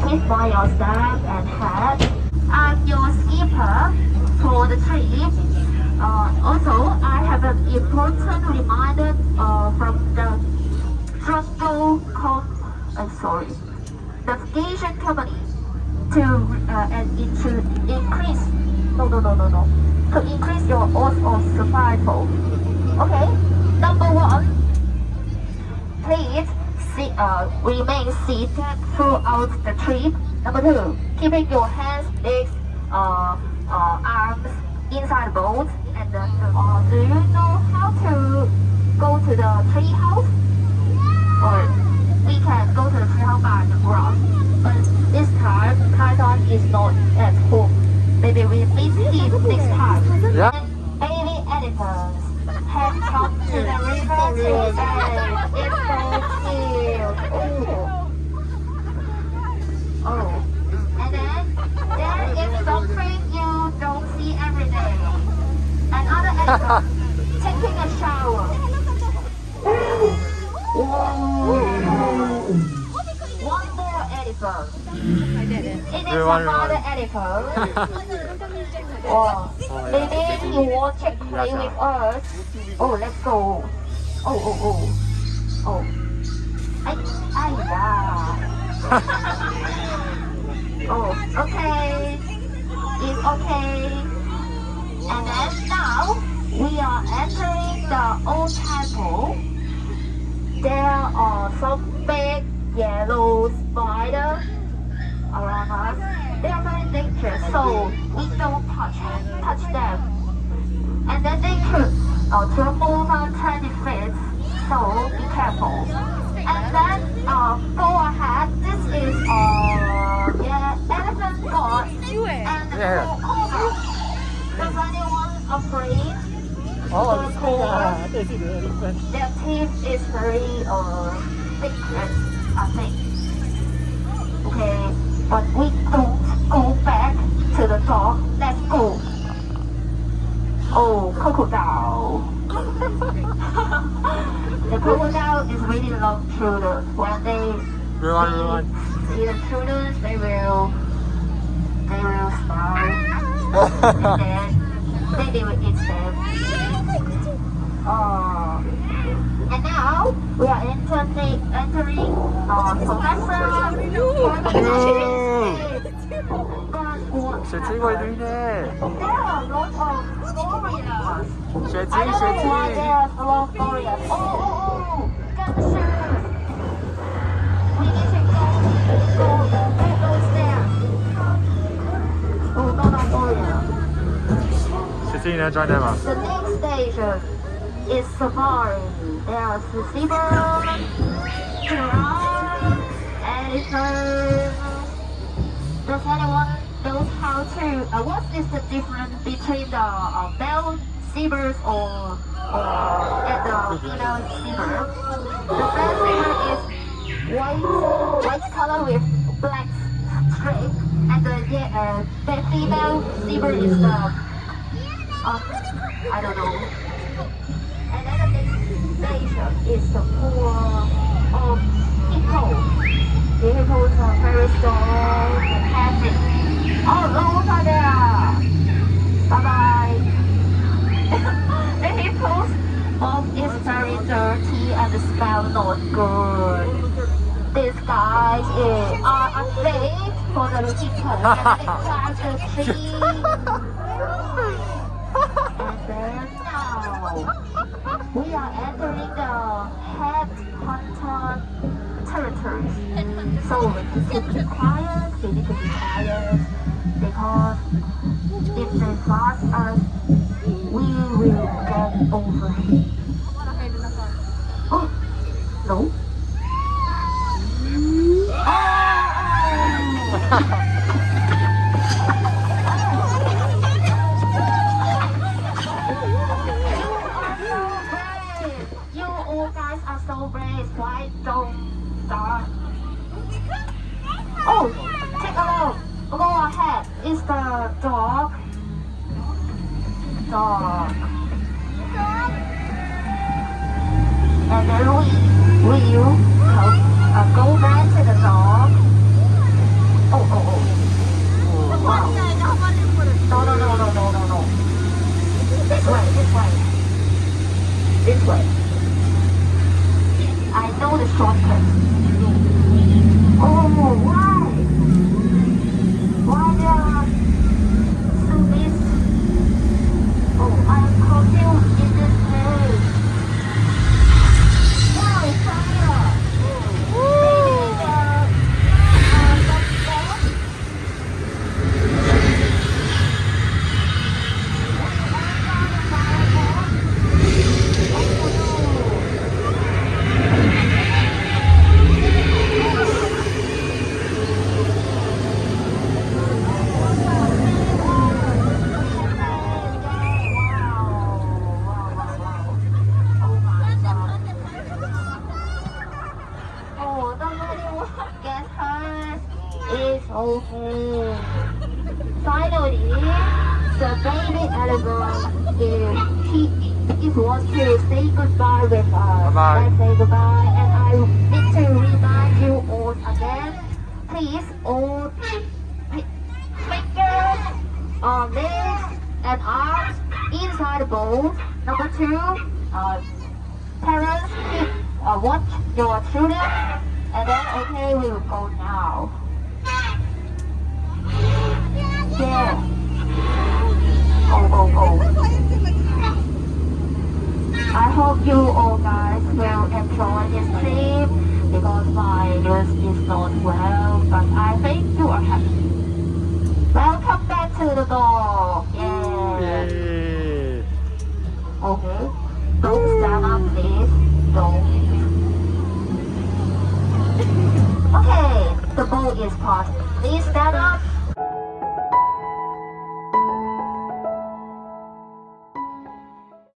Please buy your staff and hat. I'm your skipper for the trip. Also, I have an important reminder from the navigation company to increase. No. To increase your odds of survival. Okay. Number one, please remain seated throughout the trip. Number two, keeping your hands, legs, arms inside the boat. And do you know how to go to the tree house? Or we can go to the tree house by the ground. But this time, Python is not at home. Maybe we meet him next time. Yeah. Baby elephants have come to the river today. It's so cute. Oh. And then there is something you don't see every day. Another elephant taking a shower. One more elephant. It is another elephant. Oh, maybe you want to play with us. Oh, let's go. Oh. Oh, okay. It's okay. And then now we are entering the old temple. There are some big yellow spiders around us. They are very dangerous, so we don't touch them. And then they could trample on 20 feet, so be careful. And then go ahead. This is elephant god and cobra. Does anyone afraid? Oh, this is the elephant. Their teeth is very thick, I think. Okay, but we don't go back to the dog. Let's go. Oh, crocodile. The crocodile is really love children. When they see the children, they will smile. And then they will eat them. And now we are entering Professor. 雪晶會暖嘅。There are lots of warriors. 雪 I 晶 don't 雪 know why 晶。 there are a lot of warriors. Oh, get the shoes. We need to go stairs. Oh, not warrior. 雪晶，你要 join them 啊？ The next station is safari. There are zebras, giraffes, elephants. Does anyone know how to? What is the difference between the male zebras or and the female zebra? The male zebra is white color with black stripe, and the female zebra is the I don't know. And then the next station is the pool of hippo. The hippos are very strong and happy. Oh, those are there. Bye-bye. The hippos is very dirty and smell not good. These guys are unsafe for the hippos and they climb the tree. And then now we are entering the headhunter territories. So we need to be quiet, because if they pass us, we will get over it. Oh, no. You all guys are so brave. Why don't start? Oh, take a look. Go ahead. It's the dog. And then we will go back to the dog. Wow. No, no, no, no, no, no, no. This way, this way. This way. I know the shortcut. Oh, why? Why there are zoomies? Oh, I am confused in this place. Wow, it's fire. Maybe some boats? Oh, nobody will get hurt. It's okay. Finally, the baby elephant he wants to say goodbye with us. Bye-bye. Let's say goodbye, and I need to remind you all again. Please, all fingers, legs, and arms inside the bowl. Number 2, parents keep watch your children, and then okay, we will go now. Yeah. Go. I hope you all guys will enjoy this trip because my nurse is not well, but I think you are happy. Welcome back to the dog. Yeah. Yay. Okay. Don't stand up, please. Don't. Okay. The boat is parked. Please stand up.